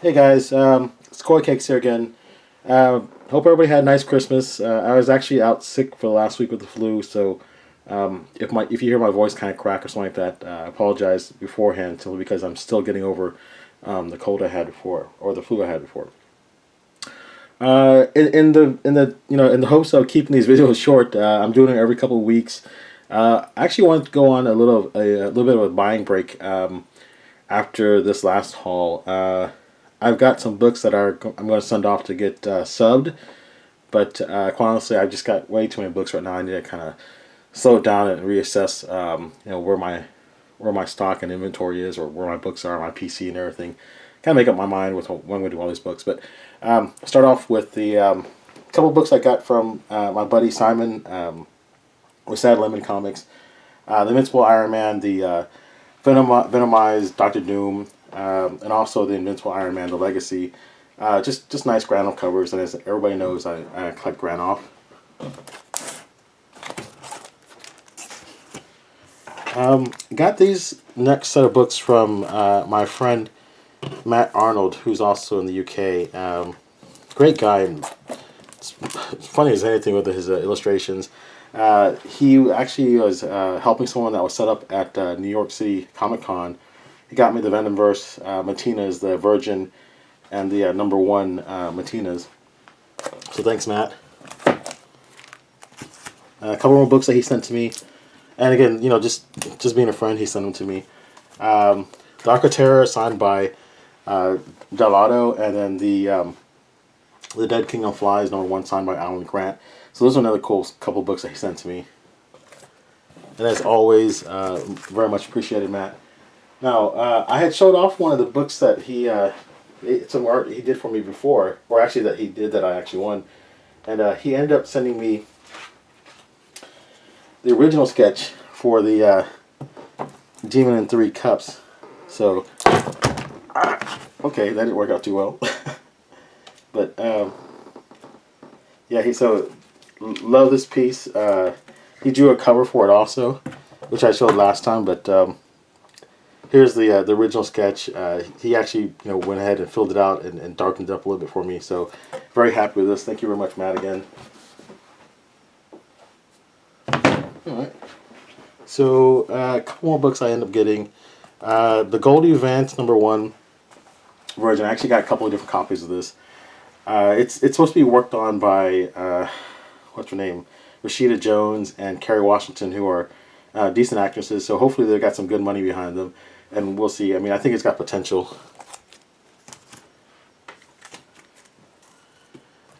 Hey guys, it's Koi Cakes here again. Hope everybody had a nice Christmas. I was actually out sick for the last week with the flu, so if you hear my voice kind of crack or something like that, I apologize beforehand, simply because I'm still getting over the cold I had before or the flu I had before. In the hopes of keeping these videos short, I'm doing it every couple of weeks. I actually want to go on a little bit of a buying break after this last haul. I've got some books that I'm going to send off to get subbed, but quite honestly, I've just got way too many books right now. I need to kind of slow it down and reassess, where my stock and inventory is, or where my books are on my PC and everything. Kind of make up my mind with when I'm going to do all these books. But start off with the couple books I got from my buddy Simon with Sad Lemon Comics. The Invincible Iron Man, the Venomized Doctor Doom, and also the Invincible Iron Man, the Legacy. Just nice Granoff covers, and as everybody knows, I collect Granoff. Got these next set of books from my friend Matt Arnold, who's also in the UK. Great guy, and it's funny as anything with his illustrations. He actually was helping someone that was set up at New York City Comic Con. He got me the Venomverse Matinas, the Virgin, and the number one Matinas. So thanks, Matt. A couple more books that he sent to me, and again, just being a friend, he sent them to me. Dark of Terror, signed by Delado, and then the Dead King of Flies, number one, signed by Alan Grant. So those are another cool couple books that he sent to me. And as always, very much appreciated, Matt. Now, I had showed off one of the books that some art he did for me before, or actually that he did that I actually won. And he ended up sending me the original sketch for the Demon in Three Cups. So, okay, that didn't work out too well. But, yeah, love this piece. He drew a cover for it also, which I showed last time, but here's the original sketch. He actually went ahead and filled it out and darkened it up a little bit for me. So very happy with this. Thank you very much, Matt, again. All right. So a couple more books I end up getting. The Goldie Vance number one version. I actually got a couple of different copies of this. It's supposed to be worked on by what's her name, Rashida Jones and Kerry Washington, who are decent actresses. So hopefully they've got some good money behind them, and we'll see. I mean, I think it's got potential.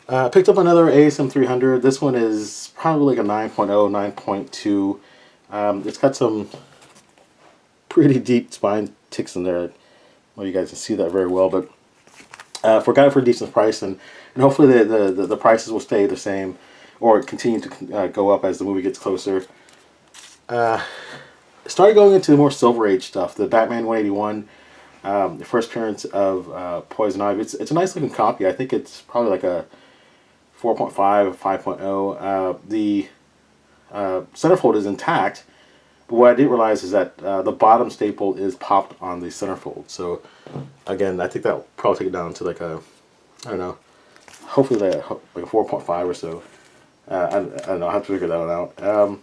Picked up another ASM 300. This one is probably like a 9.0, 9.2. It's got some pretty deep spine ticks in there. Well, you guys can see that very well, but got it for a decent price, and hopefully the prices will stay the same or continue to go up as the movie gets closer. Started going into more Silver Age stuff. The Batman 181, the first appearance of Poison Ivy. It's a nice looking copy. I think it's probably like a 4.5, 5.0. The centerfold is intact, but what I didn't realize is that the bottom staple is popped on the centerfold. So again, I think that'll probably take it down to like a, I don't know, hopefully like a 4.5 or so. I don't know. I have to figure that one out.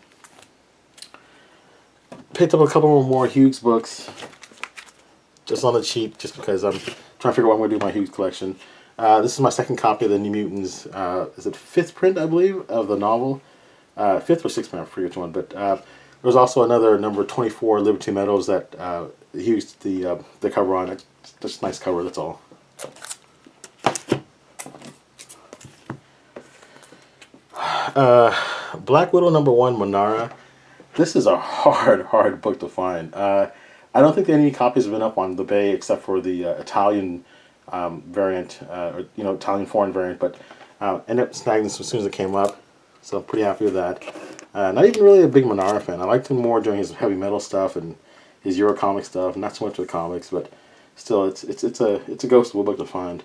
Picked up a couple more Hughes books, just on the cheap, just because I'm trying to figure out what I'm going to do with my Hughes collection. This is my second copy of the New Mutants. Is it fifth print, I believe, of the novel? Fifth or sixth print, I forget which one. But there's also another number 24, Liberty Meadows, that Hughes the cover on. It's just a nice cover. That's all. Black Widow number one, Monara. This is a hard book to find. I don't think any copies have been up on the Bay except for the Italian variant, or Italian foreign variant. But ended up snagging this as soon as it came up, so I'm pretty happy with that. Not even really a big Monara fan. I liked him more during his heavy metal stuff and his Eurocomic stuff. Not so much with the comics, but still, it's a ghost of a book to find.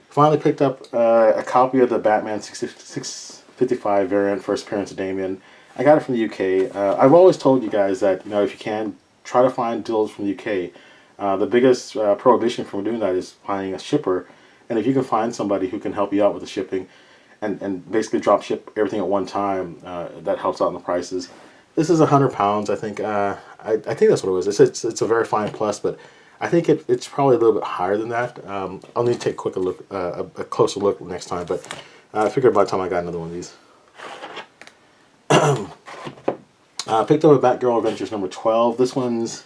Finally picked up a copy of the Batman 655 variant, first appearance of Damian. I got it from the UK. I've always told you guys that if you can, try to find deals from the UK. The biggest prohibition from doing that is finding a shipper, and if you can find somebody who can help you out with the shipping, and basically drop ship everything at one time, that helps out in the prices. This is £100, I think. I think that's what it was. It's a very fine plus, but I think it's probably a little bit higher than that. I'll need to take a quick look, a closer look next time. But I figured by the time I got another one of these, I picked up a Batgirl Adventures number 12. This one's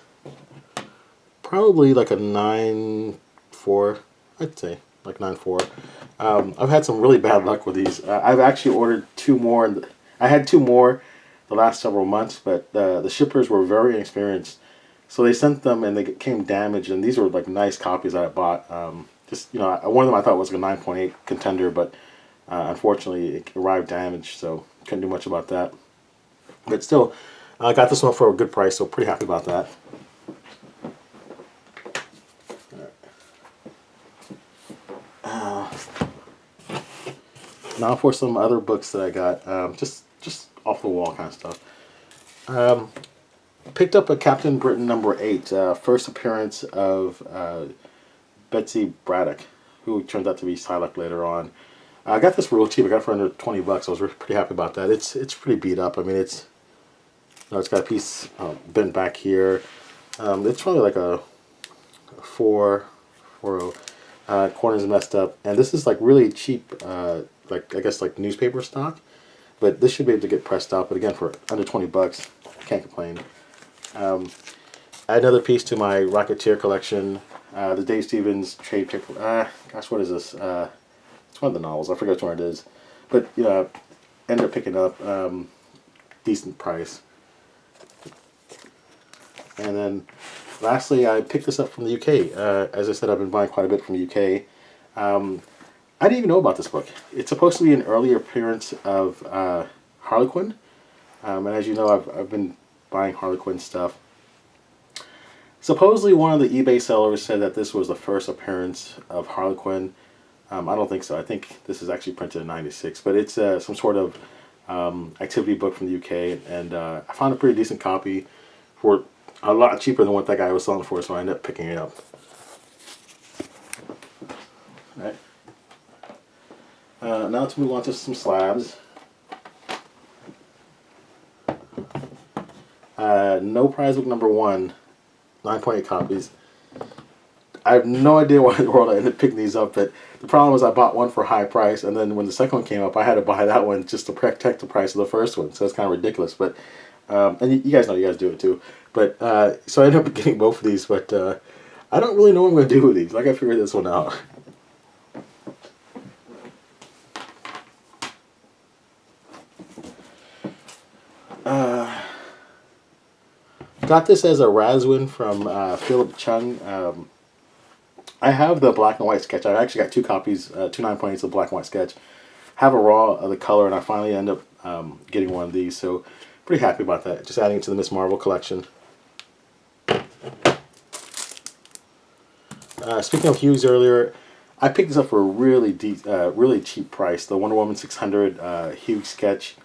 probably like a 9.4, I'd say, like 9.4. I've had some really bad luck with these. I've actually ordered two more. I had two more the last several months, but the shippers were very inexperienced. So they sent them and they came damaged, and these were like nice copies that I bought. Just, you know, one of them I thought was like a 9.8 contender, but unfortunately it arrived damaged, so couldn't do much about that. But still, I got this one for a good price, so pretty happy about that. Now for some other books that I got, just off the wall kind of stuff. Picked up a Captain Britain number 8, first appearance of Betsy Braddock, who turned out to be Psylocke later on. I got this real cheap. I got it for under $20. I was pretty happy about that. It's pretty beat up. I mean, it's got a piece bent back here. It's probably like a 4.0. Corners messed up, and this is like really cheap. Like I guess like newspaper stock, but this should be able to get pressed out. But again, for under $20, can't complain. Add another piece to my Rocketeer collection. The Dave Stevens trade paper. Gosh, what is this? It's one of the novels. I forget which one it is. But you know, ended up picking up decent price. And then lastly, I picked this up from the UK. As I said, I've been buying quite a bit from the UK. I didn't even know about this book. It's supposed to be an earlier appearance of Harley Quinn. And as you know, I've been buying Harley Quinn stuff. Supposedly one of the eBay sellers said that this was the first appearance of Harley Quinn. I don't think so. I think this is actually printed in '96. But it's some sort of activity book from the UK. And I found a pretty decent copy for a lot cheaper than what that guy was selling for. So I ended up picking it up. All right. Now to move on to some slabs. No Prize Book number 1, 9.8 copies. I have no idea why in the world I ended up picking these up, but the problem was I bought one for a high price, and then when the second one came up, I had to buy that one just to protect the price of the first one. So it's kind of ridiculous, but and you guys know you guys do it too. But so I ended up getting both of these, but I don't really know what I'm going to do with these. Like I figured this one out. Got this as a Razwin from Philip Chung. I have the black and white sketch. I've actually got two copies, two 9.8s of black and white sketch. Have a raw of the color, and I finally end up getting one of these. So pretty happy about that. Just adding it to the Miss Marvel collection. Speaking of Hughes earlier, I picked this up for a really cheap price. The Wonder Woman 600 Hughes sketch.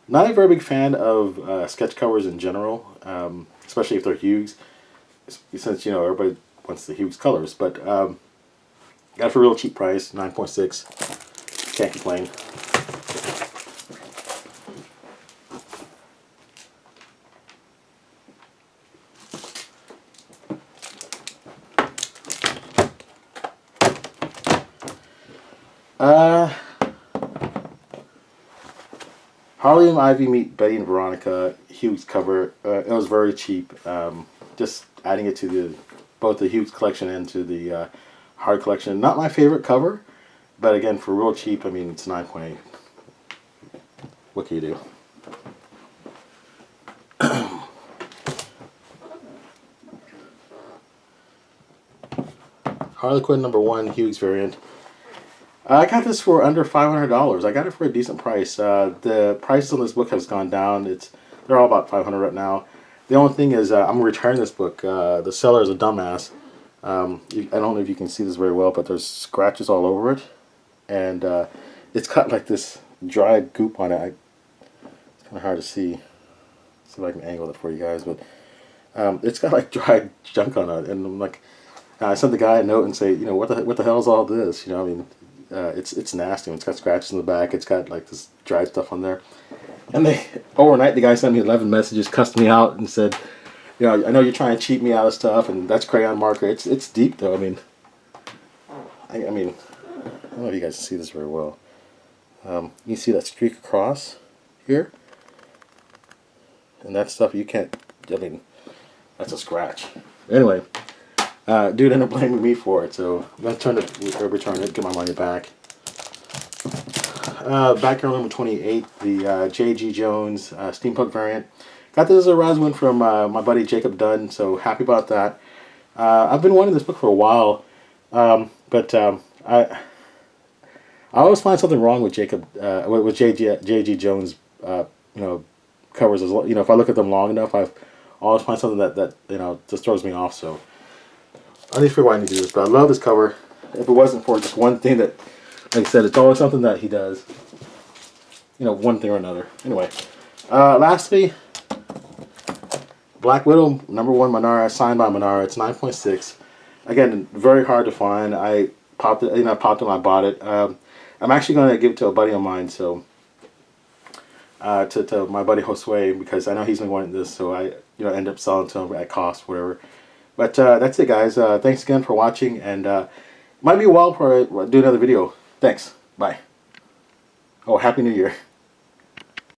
Not a very big fan of sketch covers in general, especially if they're Hughes, since, you know, everybody wants the Hughes colors. But got it for a real cheap price, 9.6. Can't complain. Harley and Ivy meet Betty and Veronica Hughes cover. It was very cheap. Just adding it to both the Hughes collection and to the Harley collection. Not my favorite cover, but again, for real cheap, I mean, it's 9.8. What can you do? Harley Quinn number 1 Hughes variant. I got this for under $500. I got it for a decent price. The prices on this book has gone down. They're all about $500 right now. The only thing is I'm returning this book. The seller is a dumbass. I don't know if you can see this very well, but there's scratches all over it, and it's got like this dry goop on it. It's kind of hard to see. See if I can angle it for you guys, but It's got like dried junk on it, and I'm like, I sent the guy a note and say, what the hell is all this? I mean, it's nasty. It's got scratches in the back. It's got like this dried stuff on there. And they overnight, the guy sent me 11 messages, cussed me out, and said, I know you're trying to cheat me out of stuff, and that's crayon marker. It's deep though. I mean, I mean, I don't know if you guys can see this very well. You see that streak across here, and that stuff you can't. I mean, that's a scratch. Anyway, dude ended up blaming me for it, so I'm gonna return it, get my money back. Backyard number 28, the J.G. Jones steampunk variant. Got this as a Raz win from my buddy Jacob Dunn, so happy about that. I've been wanting this book for a while, but I always find something wrong with with J.G. Jones, covers as well. If I look at them long enough, I always find something that just throws me off. So I need to figure out why I need to do this, but I love this cover. If it wasn't for just one thing that, like I said, it's always something that he does. One thing or another. Anyway, lastly, Black Widow #1 Manara, signed by Manara. It's 9.6. Again, very hard to find. I popped it. I popped it and I bought it. I'm actually going to give it to a buddy of mine. So to my buddy Josue, because I know he's been wanting this. So I end up selling to him at cost, whatever. But that's it, guys. Thanks again for watching, and might be a while before I do another video. Thanks. Bye. Oh, Happy New Year.